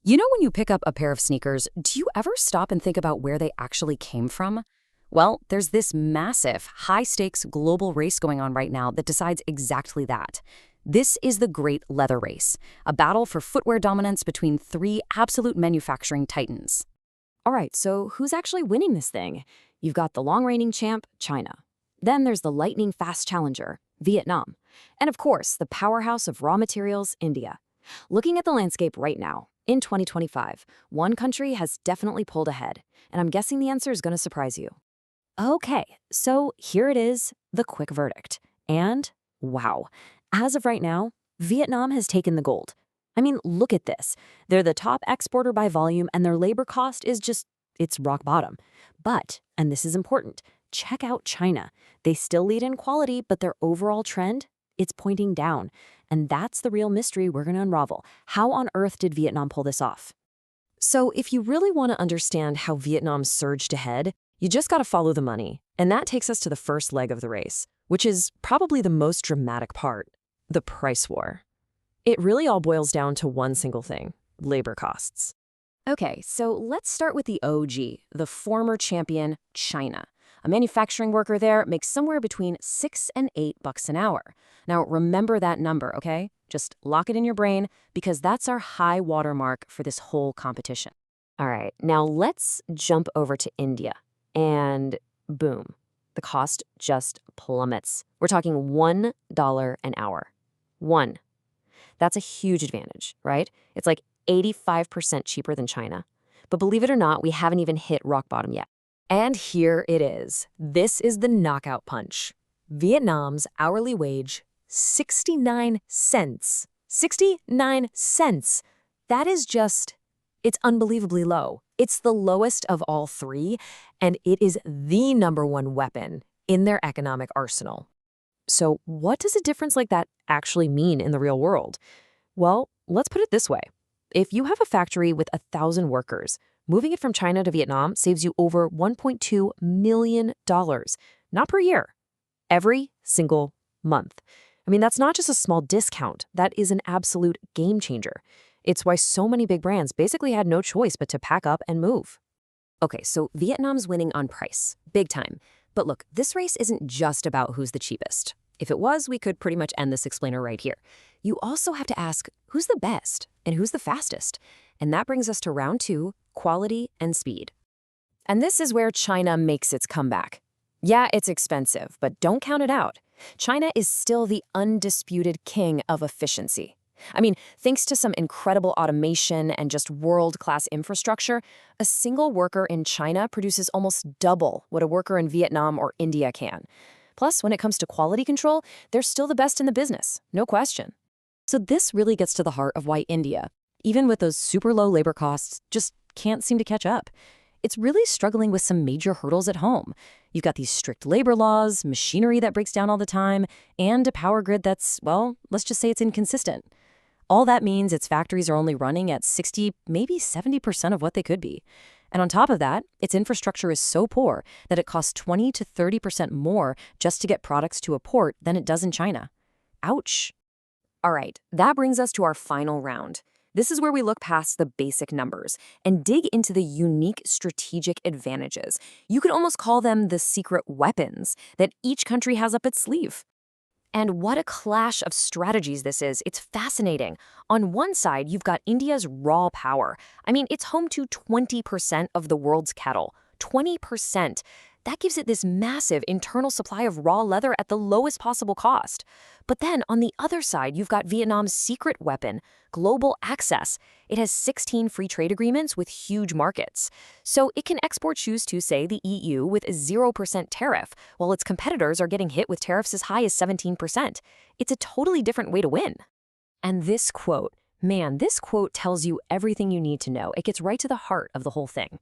You know when you pick up a pair of sneakers, do you ever stop and think about where they actually came from? Well, there's this massive, high-stakes global race going on right now that decides exactly that. This is the Great Leather Race, a battle for footwear dominance between three absolute manufacturing titans. All right, so who's actually winning this thing? You've got the long-reigning champ, China. Then there's the lightning-fast challenger, Vietnam. And of course, the powerhouse of raw materials, India. Looking at the landscape right now, in 2025, one country has definitely pulled ahead, and I'm guessing the answer is going to surprise you. Okay, so here it is, the quick verdict. And wow, as of right now, Vietnam has taken the gold. I mean, look at this. They're the top exporter by volume, and their labor cost is it's rock bottom. But, and this is important, check out China. They still lead in quality, but their overall trend, it's pointing down. And that's the real mystery we're going to unravel. How on earth did Vietnam pull this off? So if you really want to understand how Vietnam surged ahead, you just got to follow the money. And that takes us to the first leg of the race, which is probably the most dramatic part, the price war. It really all boils down to one single thing, labor costs. Okay, so let's start with the OG, the former champion, China. A manufacturing worker there makes somewhere between $6 and $8 an hour. Now, remember that number, okay? Just lock it in your brain, because that's our high watermark for this whole competition. All right, now let's jump over to India. And boom, the cost just plummets. We're talking $1 an hour. One. That's a huge advantage, right? It's like 85% cheaper than China. But believe it or not, we haven't even hit rock bottom yet. And here it is. This is the knockout punch. Vietnam's hourly wage, 69 cents. 69 cents. That is it's unbelievably low. It's the lowest of all three, and it is the #1 weapon in their economic arsenal. So what does a difference like that actually mean in the real world? Well, let's put it this way. If you have a factory with 1,000 workers, moving it from China to Vietnam saves you over $1.2 million, not per year, every single month. I mean, that's not just a small discount. That is an absolute game changer. It's why so many big brands basically had no choice but to pack up and move. Okay, so Vietnam's winning on price, big time. But look, this race isn't just about who's the cheapest. If it was, we could pretty much end this explainer right here. You also have to ask, who's the best and who's the fastest? And that brings us to round 2, quality and speed. And this is where China makes its comeback. Yeah, it's expensive, but don't count it out. China is still the undisputed king of efficiency. I mean, thanks to some incredible automation and just world-class infrastructure, a single worker in China produces almost double what a worker in Vietnam or India can. Plus, when it comes to quality control, they're still the best in the business, no question. So this really gets to the heart of why India, even with those super low labor costs, just can't seem to catch up. It's really struggling with some major hurdles at home. You've got these strict labor laws, machinery that breaks down all the time, and a power grid that's, well, let's just say it's inconsistent. All that means its factories are only running at 60, maybe 70% of what they could be. And on top of that, its infrastructure is so poor that it costs 20 to 30% more just to get products to a port than it does in China. Ouch. All right, that brings us to our final round. This is where we look past the basic numbers and dig into the unique strategic advantages. You could almost call them the secret weapons that each country has up its sleeve. And what a clash of strategies this is. It's fascinating. On one side, you've got India's raw power. I mean, it's home to 20% of the world's cattle. 20%. That gives it this massive internal supply of raw leather at the lowest possible cost. But then on the other side, you've got Vietnam's secret weapon, global access. It has 16 free trade agreements with huge markets. So it can export shoes to, say, the EU with a 0% tariff, while its competitors are getting hit with tariffs as high as 17%. It's a totally different way to win. And this quote tells you everything you need to know. It gets right to the heart of the whole thing.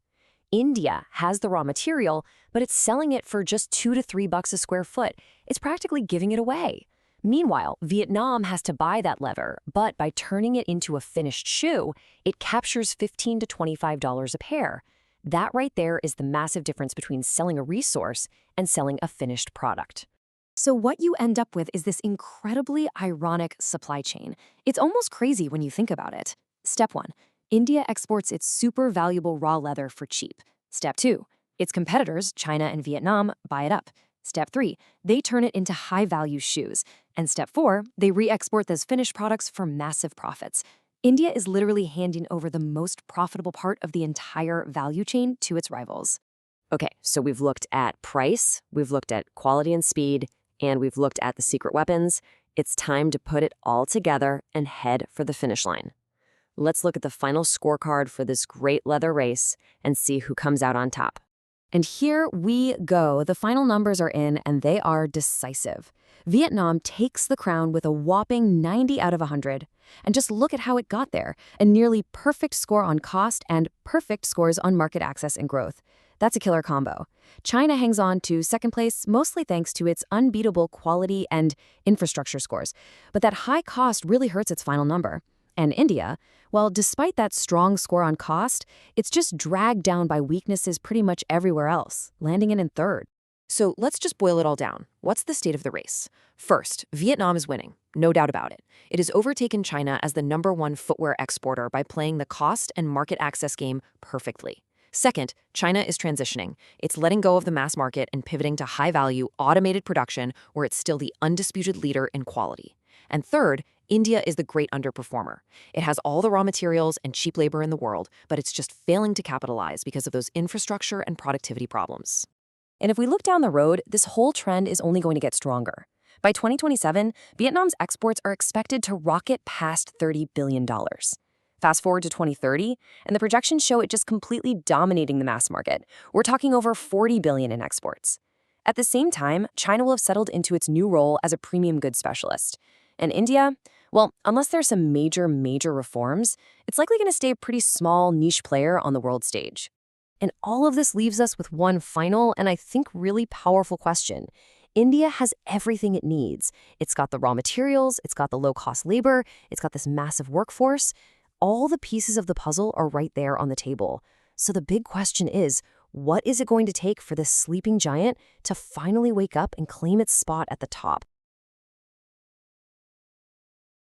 India has the raw material, but it's selling it for just $2 to $3 a square foot. It's practically giving it away. Meanwhile, Vietnam has to buy that leather, but by turning it into a finished shoe, it captures $15 to $25 a pair. That right there is the massive difference between selling a resource and selling a finished product. So what you end up with is this incredibly ironic supply chain. It's almost crazy when you think about it. Step 1. India exports its super valuable raw leather for cheap. Step 2. Its competitors, China and Vietnam, buy it up. Step 3. They turn it into high-value shoes. And Step 4. They re-export those finished products for massive profits. India is literally handing over the most profitable part of the entire value chain to its rivals. Okay, so we've looked at price, we've looked at quality and speed, and we've looked at the secret weapons. It's time to put it all together and head for the finish line. Let's look at the final scorecard for this great leather race and see who comes out on top. And here we go. The final numbers are in, and they are decisive. Vietnam takes the crown with a whopping 90 out of 100. And just look at how it got there. A nearly perfect score on cost and perfect scores on market access and growth. That's a killer combo. China hangs on to second place, mostly thanks to its unbeatable quality and infrastructure scores. But that high cost really hurts its final number. And India, well, despite that strong score on cost, it's just dragged down by weaknesses pretty much everywhere else, landing in third. So let's just boil it all down. What's the state of the race? First, Vietnam is winning, no doubt about it. It has overtaken China as the #1 footwear exporter by playing the cost and market access game perfectly. Second, China is transitioning. It's letting go of the mass market and pivoting to high-value, automated production where it's still the undisputed leader in quality. And third, India is the great underperformer. It has all the raw materials and cheap labor in the world, but it's just failing to capitalize because of those infrastructure and productivity problems. And if we look down the road, this whole trend is only going to get stronger. By 2027, Vietnam's exports are expected to rocket past $30 billion. Fast forward to 2030, and the projections show it just completely dominating the mass market. We're talking over $40 billion in exports. At the same time, China will have settled into its new role as a premium goods specialist. And India, well, unless there's some major reforms, it's likely going to stay a pretty small niche player on the world stage. And all of this leaves us with one final and I think really powerful question. India has everything it needs. It's got the raw materials, it's got the low-cost labor, it's got this massive workforce. All the pieces of the puzzle are right there on the table. So the big question is, what is it going to take for this sleeping giant to finally wake up and claim its spot at the top?